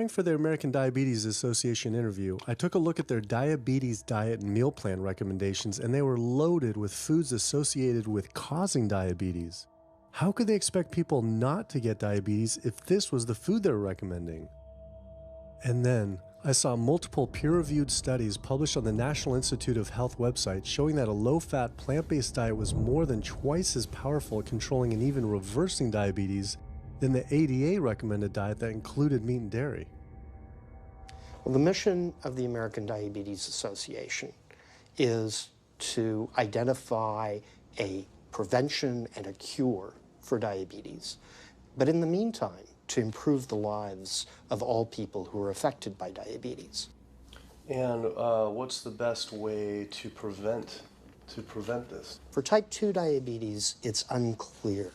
For their American Diabetes Association interview, I took a look at their diabetes diet and meal plan recommendations, and they were loaded with foods associated with causing diabetes. How could they expect people not to get diabetes if this was the food they were recommending? And then, I saw multiple peer-reviewed studies published on the National Institute of Health website showing that a low-fat, plant-based diet was more than twice as powerful at controlling and even reversing diabetes than the ADA recommended diet that included meat and dairy. Well, the mission of the American Diabetes Association is to identify a prevention and a cure for diabetes, but in the meantime, to improve the lives of all people who are affected by diabetes. And what's the best way to prevent this? For type 2 diabetes, it's unclear.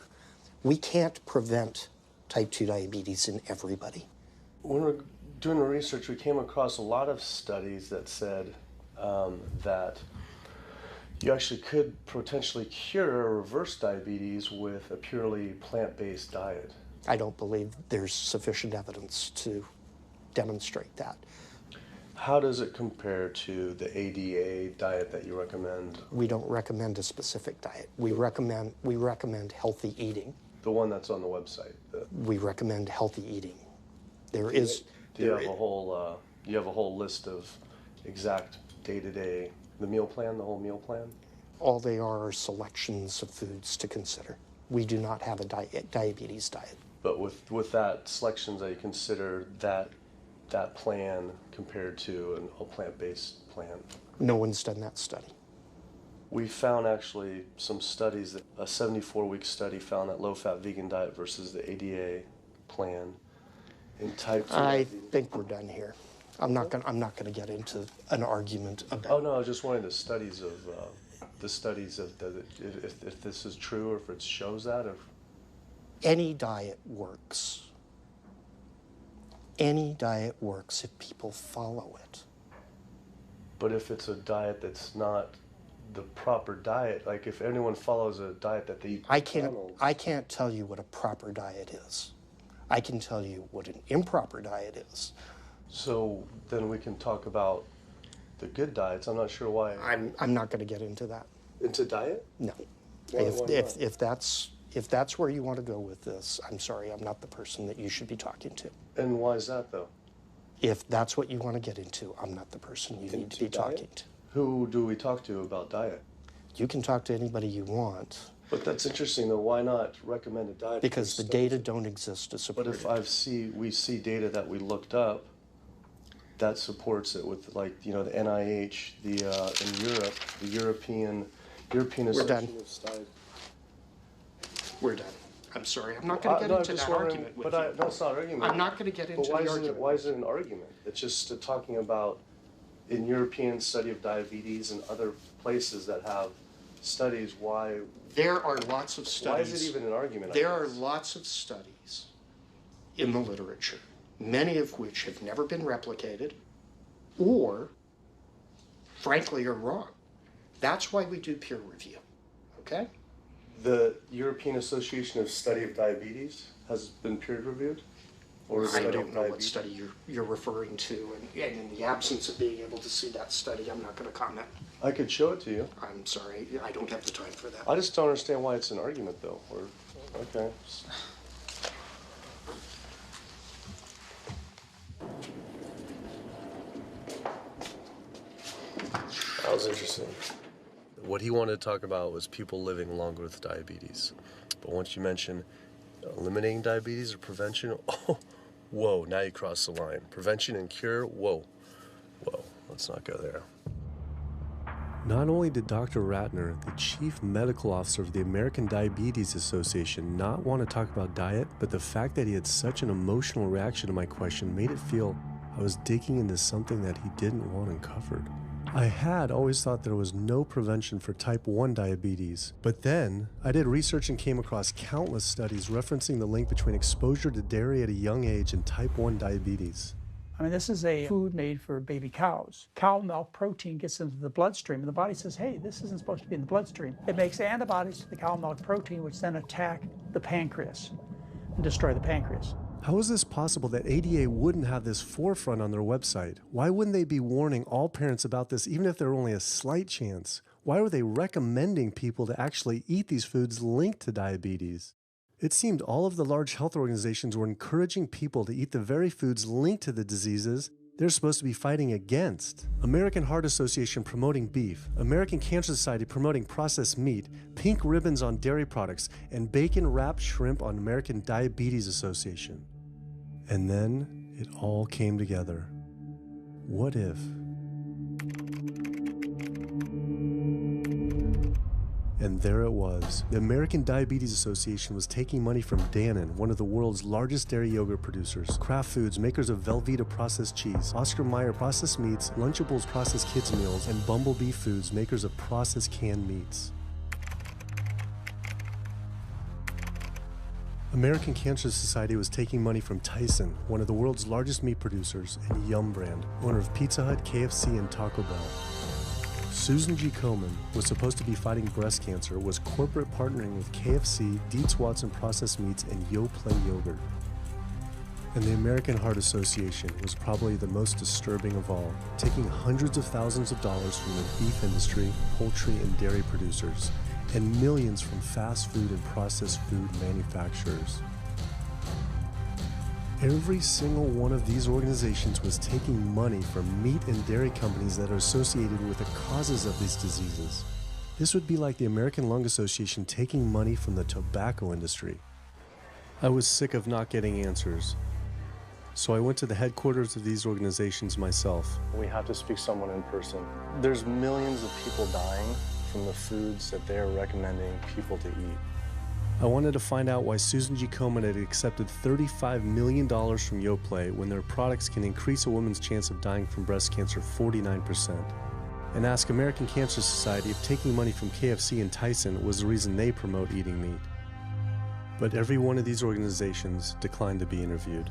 We can't prevent type 2 diabetes in everybody. When we're doing the research, we came across a lot of studies that said that you actually could potentially cure or reverse diabetes with a purely plant-based diet. I don't believe there's sufficient evidence to demonstrate that. How does it compare to the ADA diet that you recommend? We don't recommend a specific diet. We recommend healthy eating. The one that's on the website. We recommend healthy eating. Do you have a whole list of exact day-to-day, the meal plan, the whole meal plan? All they are selections of foods to consider. We do not have a diabetes diet. But with that selections, that you consider that plan compared to a plant-based plan? No one's done that study. We found actually some studies that a 74-week study found that low-fat vegan diet versus the ADA plan in type 2. I think we're done here. I'm not going to get into an argument about. Oh no, I was just wondering the studies of if this is true or if it shows that. Any diet works. Any diet works if people follow it. But if it's a diet that's not the proper diet, like if anyone follows a diet that they eat McDonald's. I can't tell you what a proper diet is. I can tell you what an improper diet is. So then we can talk about the good diets. I'm not sure why. I'm not going to get into that. Into diet? No. Why not? If that's where you want to go with this, I'm sorry, I'm not the person that you should be talking to. And why is that though? If that's what you want to get into, I'm not the person you need to be talking to. Who do we talk to about diet? You can talk to anybody you want. But that's interesting though. Why not recommend a diet? Because the data don't exist to support it. But if we see data that we looked up that supports it with, like, the NIH, in Europe, the European Association of Diet. We're done. I'm sorry. I'm not going to get into that argument with you. No, it's not an argument. I'm not going to get into the argument. Why is it an argument? It's just talking about in European study of diabetes and other places that have studies. Why? There are lots of studies. Why is it even an argument? There are lots of studies in the literature, many of which have never been replicated or, frankly, are wrong. That's why we do peer review, okay? The European Association of Study of Diabetes has been peer reviewed? I don't know what study you're referring to, and in the absence of being able to see that study, I'm not going to comment. I could show it to you. I'm sorry, I don't have the time for that. I just don't understand why it's an argument, though. Okay. That was interesting. What he wanted to talk about was people living longer with diabetes. But once you mention eliminating diabetes or prevention, oh, whoa, now you cross the line. Prevention and cure, whoa, let's not go there. Not only did Dr. Ratner, the chief medical officer of the American Diabetes Association, not want to talk about diet, but the fact that he had such an emotional reaction to my question made it feel I was digging into something that he didn't want uncovered. I had always thought there was no prevention for type 1 diabetes, but then I did research and came across countless studies referencing the link between exposure to dairy at a young age and type 1 diabetes. I mean, this is a food made for baby cows. Cow milk protein gets into the bloodstream, and the body says, hey, this isn't supposed to be in the bloodstream. It makes antibodies to the cow milk protein, which then attack the pancreas and destroy the pancreas. How is this possible that ADA wouldn't have this forefront on their website? Why wouldn't they be warning all parents about this even if there were only a slight chance? Why were they recommending people to actually eat these foods linked to diabetes? It seemed all of the large health organizations were encouraging people to eat the very foods linked to the diseases they're supposed to be fighting against. American Heart Association promoting beef, American Cancer Society promoting processed meat, pink ribbons on dairy products, and bacon-wrapped shrimp on American Diabetes Association. And then it all came together. What if? And there it was. The American Diabetes Association was taking money from Dannon, one of the world's largest dairy yogurt producers, Kraft Foods, makers of Velveeta processed cheese, Oscar Mayer processed meats, Lunchables processed kids meals, and Bumblebee Foods, makers of processed canned meats. American Cancer Society was taking money from Tyson, one of the world's largest meat producers, and Yum Brand, owner of Pizza Hut, KFC, and Taco Bell. Susan G. Komen was supposed to be fighting breast cancer, was corporate partnering with KFC, Dietz Watson Processed Meats, and Yoplait Yogurt. And the American Heart Association was probably the most disturbing of all, taking hundreds of thousands of dollars from the beef industry, poultry, and dairy producers, and millions from fast food and processed food manufacturers. Every single one of these organizations was taking money from meat and dairy companies that are associated with the causes of these diseases. This would be like the American Lung Association taking money from the tobacco industry. I was sick of not getting answers, so I went to the headquarters of these organizations myself. We have to speak to someone in person. There's millions of people dying from the foods that they're recommending people to eat. I wanted to find out why Susan G. Komen had accepted $35 million from Yoplait when their products can increase a woman's chance of dying from breast cancer 49%. And ask American Cancer Society if taking money from KFC and Tyson was the reason they promote eating meat. But every one of these organizations declined to be interviewed.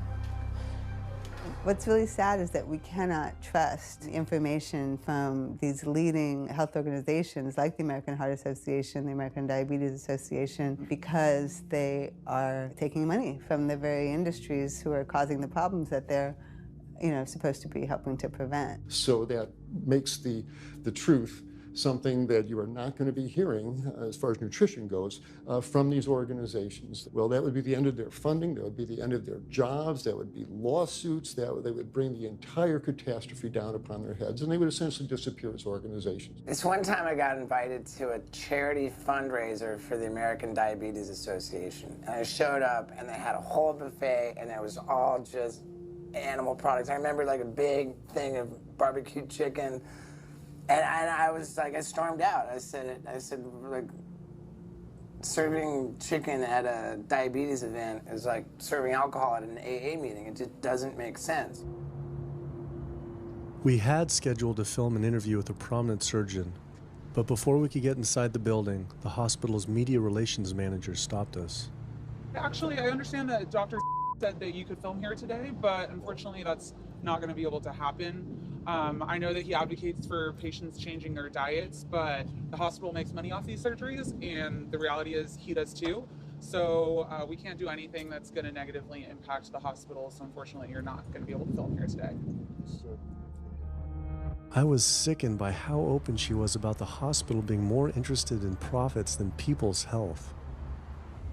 What's really sad is that we cannot trust information from these leading health organizations like the American Heart Association, the American Diabetes Association, because they are taking money from the very industries who are causing the problems that they're supposed to be helping to prevent. So that makes the truth something that you are not going to be hearing, as far as nutrition goes, from these organizations. Well, that would be the end of their funding, that would be the end of their jobs, that would be lawsuits, they would bring the entire catastrophe down upon their heads, and they would essentially disappear as organizations. This one time I got invited to a charity fundraiser for the American Diabetes Association. And I showed up, and they had a whole buffet, and it was all just animal products. I remember like a big thing of barbecue chicken. And I was like, I stormed out. I said, like, serving chicken at a diabetes event is like serving alcohol at an AA meeting. It just doesn't make sense. We had scheduled to film an interview with a prominent surgeon, but before we could get inside the building, the hospital's media relations manager stopped us. Actually, I understand that Dr. said that you could film here today, but unfortunately that's not going to be able to happen. I know that he advocates for patients changing their diets, but the hospital makes money off these surgeries, and the reality is he does too. So we can't do anything that's going to negatively impact the hospital, so unfortunately you're not going to be able to film here today. I was sickened by how open she was about the hospital being more interested in profits than people's health.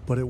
But it